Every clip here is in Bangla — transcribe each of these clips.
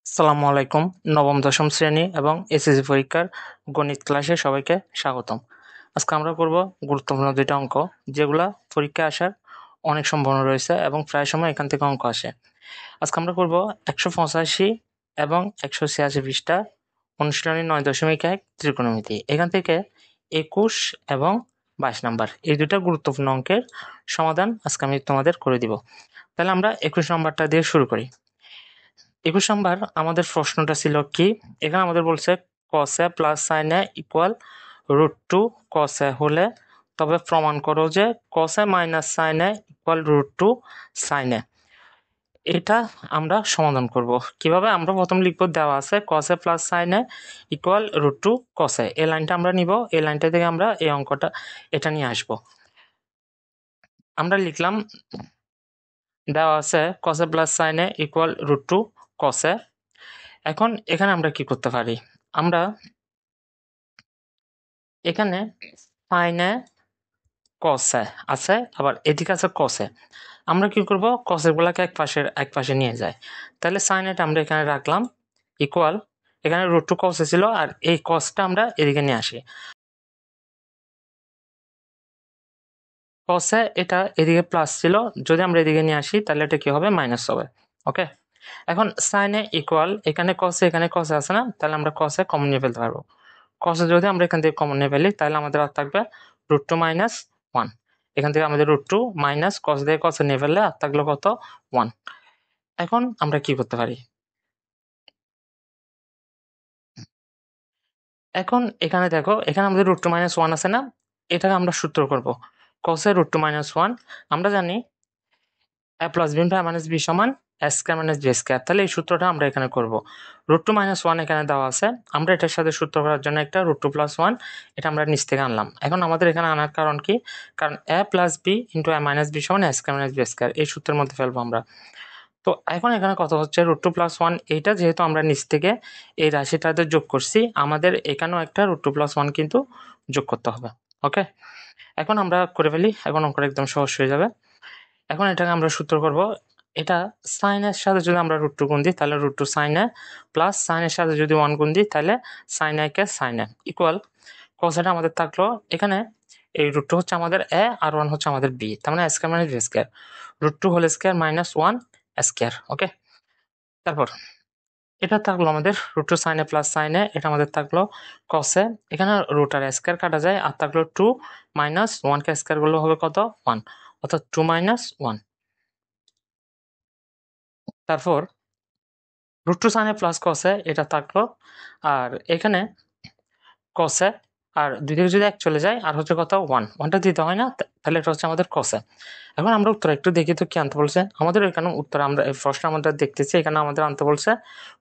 আসসালামু আলাইকুম। নবম দশম শ্রেণী এবং এসএসসি পরীক্ষার গণিত ক্লাসে সবাইকে স্বাগতম। আজকে আমরা করব গুরুত্বপূর্ণ দুইটা অঙ্ক, যেগুলা পরীক্ষায় আসার অনেক সম্ভাবনা রয়েছে এবং প্রায় সময় এখান থেকে অঙ্ক আসে। আজকে আমরা করব 185 এবং 186 পৃষ্ঠা অনুশীলনী 9.1 ত্রিকোণমিতি। এখান থেকে 21 এবং 22 নাম্বার এই দুইটা গুরুত্বপূর্ণ অঙ্কের সমাধান আজকে আমি তোমাদের করে দিব। তাহলে আমরা 21 নাম্বারটা দিয়ে শুরু করি। 21 নাম্বার আমাদের প্রশ্নটা ছিল কি, এখানে আমাদের বলছে cos a plus sin a equal √2 cos a হলে তবে প্রমাণ করো যে cos a minus sin a equal √2 sin a। এটা আমরা সমাধান করব কিভাবে? আমরা প্রথম লিখব, দেওয়া আছে cos a plus sin a equal √2 cos a। এই লাইনটা আমরা নিব, এই লাইনটা থেকে আমরা এই অঙ্কটা এটা নিয়ে আসব। আমরা লিখলাম, দেওয়া আছে cos a plus sin a equal √2 cos a। এখন এখানে আমরা কি করতে পারি? আমরা এখানে sin a cos a আছে, আবার এদিকে আছে cos a। আমরা কি করব? cos a গুলাকে এক পাশে নিয়ে যাই। তাহলে sin a টা আমরা এখানে রাখলাম ইকুয়াল, এখানে √2 cos a ছিল আর এই cos টা আমরা এদিকে নিয়ে আসি। cos a এটা এদিকে প্লাস ছিল, যদি আমরা এদিকে নিয়ে আসি তাহলে এটা কি হবে? মাইনাস হবে। ওকে, এখন sin a ইকুয়াল, এখানে cos a এখানে cos a আছে না, তাহলে আমরা cos a কমন নিয়ে ফেলতে পারবো। cos a যদি আমরা এখান থেকে কমন নিয়ে ফেলি তাহলে আমাদের আর থাকবে √2 মাইনাস 1। এখান থেকে আমাদের √2 মাইনাস cos দিয়ে cos a নিয়ে ফেললে আর থাকলো কত? 1। এখন আমরা কি করতে পারি? এখন এখানে দেখো, এখানে আমাদের √2 মাইনাস 1 আছে না, এটাকে আমরা সূত্র করব cos a √2 মাইনাস 1। আমরা জানি a plus b minus b সমান a square minus b square. তাহলে এই সূত্রটা আমরা এখানে করব। √2 মাইনাস 1 এখানে দেওয়া আছে, আমরা এটার সাথে সূত্র করার জন্য একটা √2 প্লাস 1 এটা আমরা নিচ থেকে আনলাম। এখন আমাদের এখানে আনার কারণ কি? কারণ a plus b into a minus b সমান a square minus b square, এই সূত্রের মধ্যে ফেলবো আমরা। তো এখন এখানে কথা হচ্ছে √2 প্লাস 1, এইটা যেহেতু আমরা নিচ থেকে এই রাশিটাতে যোগ করছি, আমাদের এখানেও একটা √2 প্লাস 1 কিন্তু যোগ করতে হবে। ওকে, এখন আমরা করে ফেলি, এখন অঙ্কটা একদম সহজ হয়ে যাবে। এখন এটাকে আমরা সূত্র করব, এটা sin এর সাথে যদি আমরা √2 গুণ দিই তাহলে √2 sin a প্লাস sin এর সাথে যদি 1 গুণ দিই তাহলে sin a K sin a equal cos এটা আমাদের থাকলো, এখানে এই √2 হচ্ছে আমাদের a আর 1 হচ্ছে আমাদের b, তার মানে a square minus b square, √2 whole square minus 1 square. Okay, তারপর এটা থাকলো আমাদের √2 sin a plus sin a, এটা আমাদের থাকলো cos a, এখানে রুট আর স্কয়ার কাটা যায় আর থাকলো 2 মাইনাস 1 কে স্কয়ার করলে হবে কত? 1, অর্থাৎ 2 মাইনাস 1। তারপর √2 sin a plus cos a এটা থাকলো, আর এখানে cos a আর দুই দিকে যদি 1 চলে যায় আর হচ্ছে কত? 1, 1টা দিতে হয় না, তাহলে এটা হচ্ছে আমাদের cos a। এখন আমরা উত্তর একটু দেখি তো কি আনতে বলছে আমাদের। এখানে উত্তর আমরা প্রশ্ন আমাদের দেখতেছি, এখানে আমাদের আনতে বলছে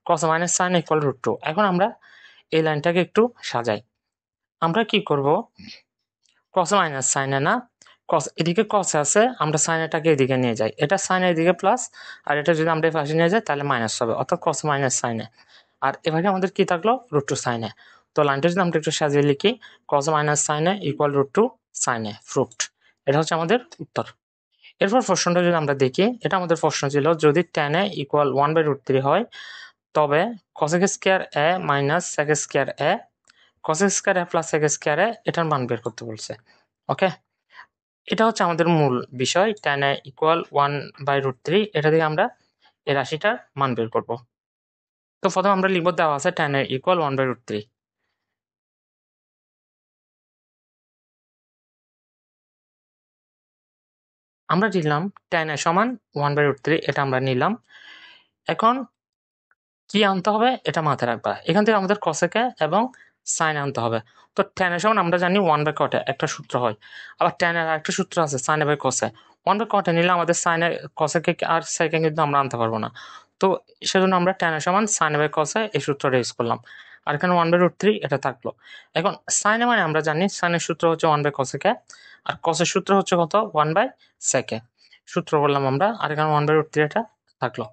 cos a minus sin a equal √2। এখন আমরা এই লাইনটাকে একটু সাজাই। আমরা কি করব? cos a minus sin a না, cos এদিকে cos a আছে, আমরা sin a টাকে এদিকে নিয়ে যাই, এটা sin a এদিকে প্লাস আর এটা যদি আমরা এই পাশে নিয়ে যাই তাহলে মাইনাস হবে, অর্থাৎ cos a minus sin a। আর এভাবে আমাদের কি থাকলো? √2 sin a। তো লাইনটা যদি আমরা একটু সাজিয়ে লিখি, cos a minus sin a equal √2 sin a, proofed. এটা হচ্ছে আমাদের উত্তর। এরপর প্রশ্নটা যদি আমরা দেখি, এটা আমাদের প্রশ্ন ছিল যদি tan a ইকুয়াল 1/√3 হয় তবে cosec square a minus sec square a, cosec square a plus sec square a এটার মান বের করতে বলছে। ওকে, এটা হচ্ছে আমাদের মূল বিষয়, tan a ইকুয়াল 1/√3, এটা থেকে আমরা এই রাশিটার মান বের করব। তো প্রথমে আমরা লিখব, দেওয়া আছে tan a ইকুয়াল 1/√3। আমরা লিখলাম tan a সমান 1/√3, এটা আমরা নিলাম। এখন কি আনতে হবে এটা মাথায় রাখবা, এখান থেকে আমাদের cosec a এবং sin a আনতে হবে। তো tan a সমান আমরা জানি 1/cot a, একটা সূত্র হয়। আবার tan এর আরেকটা সূত্র আছে sin a by cos a। 1/cot a নিলে আমাদের sin a cosec a R sec a কিন্তু আমরা আনতে পারবো না। তো সেজন্য আমরা tan a সমান sin a by cos a এই সূত্রটা ইউজ করলাম। আর এখানে 1/√3 এটা থাকলো। এখন sin a মানে আমরা জানি sin এর সূত্র হচ্ছে 1/cosec a আর cos এর সূত্র হচ্ছে কত? 1/sec a। সূত্র বললাম আমরা, আর এখানে 1/√3 এটা থাকলো।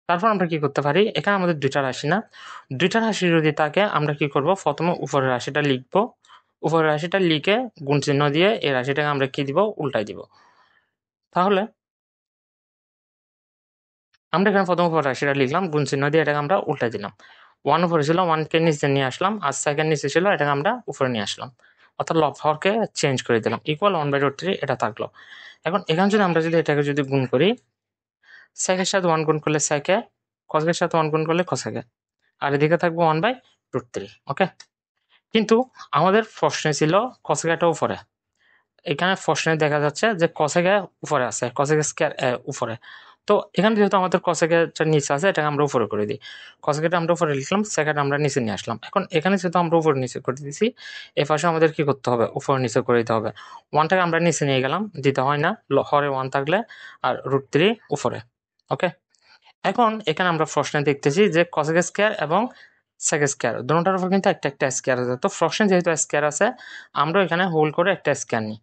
তারপর আমরা কি করতে পারি? এখানে আমাদের দুইটা রাশি না, দুইটা রাশি যদি থাকে আমরা কি করব? প্রথমে উপরের রাশিটা লিখবো, উপরের রাশিটা লিখে গুণ চিহ্ন দিয়ে এই রাশিটাকে আমরা কি দিব? উল্টাই দিব। তাহলে আমরা এখানে প্রথম উপর রাশিটা লিখলাম, গুণ চিহ্ন দিয়ে এটাকে আমরা উল্টে দিলাম। 1 উপরে ছিল, 1কে নিচে নিয়ে আসলাম, আর সেকেন্ড নিচে ছিল, এটাকে আমরা উপরে নিয়ে আসলাম, অর্থাৎ লব হরকে চেঞ্জ করে দিলাম, ইকুয়াল 1/√3 এটা থাকলো। এখন এখানে যদি আমরা এটাকে গুণ করি, সেকের সাথে 1 গুণ করলে সেকে, কসেকের সাথে 1 গুণ করলে কসেকে, আর এদিকে থাকবে 1/√3। ওকে, কিন্তু আমাদের প্রশ্নে ছিল কসেকটা উপরে, এখানে প্রশ্নে দেখা যাচ্ছে যে কসেকে উপরে আছে, কসেক স্কয়ার উপরে। তো এখানে যেহেতু আমাদের কসেকেটা নিচে আছে, এটাকে আমরা উপরে করে দিই। কসেকেটা আমরা উপরে লিখলাম, সেকেন্ড আমরা নিচে নিয়ে আসলাম। এখন এখানে যেহেতু আমরা উপরে নিচে করে দিয়েছি, এই পাশে আমাদের কি করতে হবে, উপরে নিচে করে দিতে হবে। 1টাকে আমরা নিচে নিয়ে গেলাম, দিতে হয় না, হরে 1 থাকলে, আর √3 উপরে। ওকে, এখন এখানে আমরা প্রশ্নে দেখতেছি যে কসেক স্কয়ার এবং সেক স্কয়ার দুটোটার উপর কিন্তু একটা একটা স্কয়ার আছে। তো প্রশ্নে যেহেতু স্কয়ার আছে, আমরা এখানে হোল করে একটা স্কয়ার নিই।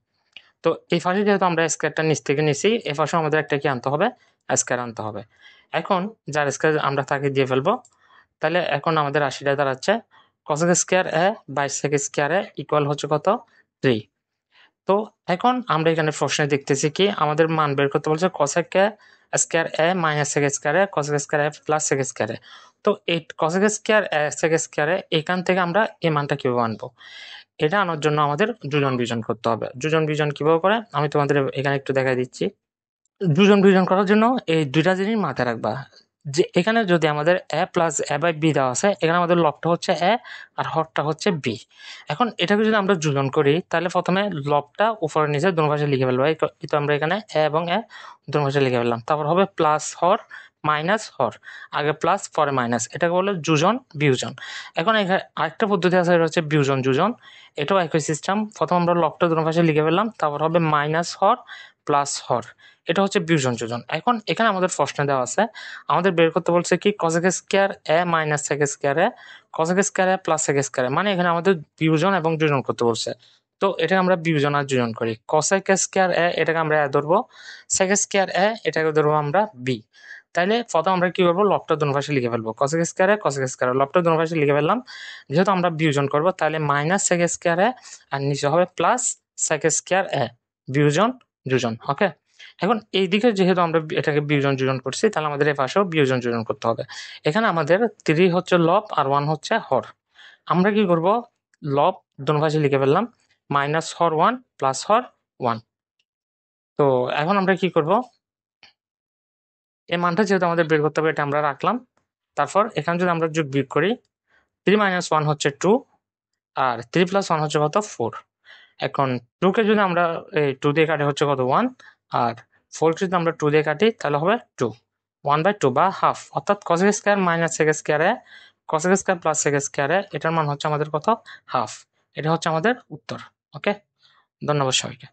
তো এই পাশে যেহেতু আমরা স্কয়ারটা নিচ থেকে নিছি, এই পাশে আমাদের একটা কি আনতে হবে, স্কয়ার আনতে হবে। এখন যার স্কয়ার আমরা তাকে দিয়ে ফেলবো। তাহলে এখন আমাদের রাশিটা দাঁড়াচ্ছে cosec square A by sec square A equal হচ্ছে কত, 3। তো এখন আমরা এখানে প্রশ্নে দেখতেছি কি আমাদের মান বের করতে বলছে কসেক স্কয়ার এ মাইনাস সেক স্কয়ার এ, কসেক স্কয়ার এ প্লাস সেক স্কয়ার এ। তো এই কসেক স্কয়ার এ সেক স্কয়ার এ এখান থেকে আমরা এই মানটা কিভাবে আনবো, এটা আনার জন্য আমাদের যোজন বিয়োজন করতে হবে। যোজন বিয়োজন কিভাবে করে আমি তোমাদের এখানে একটু দেখাই দিচ্ছি। যোজন বিয়োজন করার জন্য এই দুইটা জিনিস মাথায় রাখবা, যে এখানে যদি আমাদের এ প্লাস এ বাই বি দেওয়া আছে, এখানে আমাদের লবটা হচ্ছে এ আর হরটা হচ্ছে বি। এখন এটাকে যদি আমরা যোজন করি, তাহলে প্রথমে লবটা উপরে নিচে দুনো পাশে লিখে ফেলবো। এই তো আমরা এখানে এ এবং এ দুনো পাশে লিখে ফেললাম। তারপর হবে প্লাস হর মাইনাস হর, আগে প্লাস পরে মাইনাস, এটাকে বলে যোজন বিয়োজন। এখন এখানে আরেকটা পদ্ধতি আছে, এটা হচ্ছে বিয়োজন যোজন। এটাও একই সিস্টেম, প্রথম আমরা লবটা দুনো পাশে লিখে ফেললাম, তারপর হবে মাইনাস হর প্লাস হর, এটা হচ্ছে বিয়োজন যোজন। এখন এখানে আমাদের প্রশ্নে দেওয়া আছে, আমাদের বের করতে বলছে কি কসেক স্কয়ার এ মাইনাস সেক স্কয়ার এ, কসেক স্কয়ার এ প্লাস সেক স্কয়ার এ, মানে এখানে আমাদের বিয়োজন এবং যোজন করতে বলছে। তো এটাকে আমরা বিয়োজন আর যোজন করি। কসেক স্কয়ার এ এটাকে আমরা এ ধরবো, সেক স্কয়ার এ এটাকে ধরবো আমরা বি। তাইলে প্রথম আমরা কি করবো, লবটা দুনো পাশে লিখে ফেলবো, কসেক স্কয়ার এ কসেক স্কয়ার এ, লবটা দুনো পাশে লিখে ফেললাম। যেহেতু আমরা বিয়োজন করবো, তাহলে মাইনাস সেক স্কয়ার এ আর নিচে হবে প্লাস সেক স্কয়ার এ, বিয়োজন যোজন। ওকে, এখন এই দিকে যেহেতু আমরা এটাকে বিয়োজন যোজন করছি, তাহলে আমাদের এই পাশেও বিয়োজন যোজন করতে হবে। এখানে আমাদের 3 হচ্ছে লব আর 1 হচ্ছে হর। আমরা কি করব, লব দুনো পাশে লিখে ফেললাম, মাইনাস হর 1 প্লাস হর 1। তো এখন আমরা কি করব, এই মানটা যেহেতু আমাদের বের করতে হবে, এটা আমরা রাখলাম। তারপর এখানে যদি আমরা যোগ বিয়োগ করি, 3 - 1 হচ্ছে 2, আর 3 + 1 হচ্ছে কত, 4। এখন 2 কে যদি আমরা এই 2 দিয়ে কাটি হচ্ছে কত, 1, আর 4 কে যদি আমরা 2 দিয়ে কাটি তাহলে হবে 2, 1/2 বা হাফ, অর্থাৎ cosec square minus sec square এ cosec square plus sec square এ এটার মান হচ্ছে আমাদের কত, হাফ। এটা হচ্ছে আমাদের উত্তর। ওকে, ধন্যবাদ সবাইকে।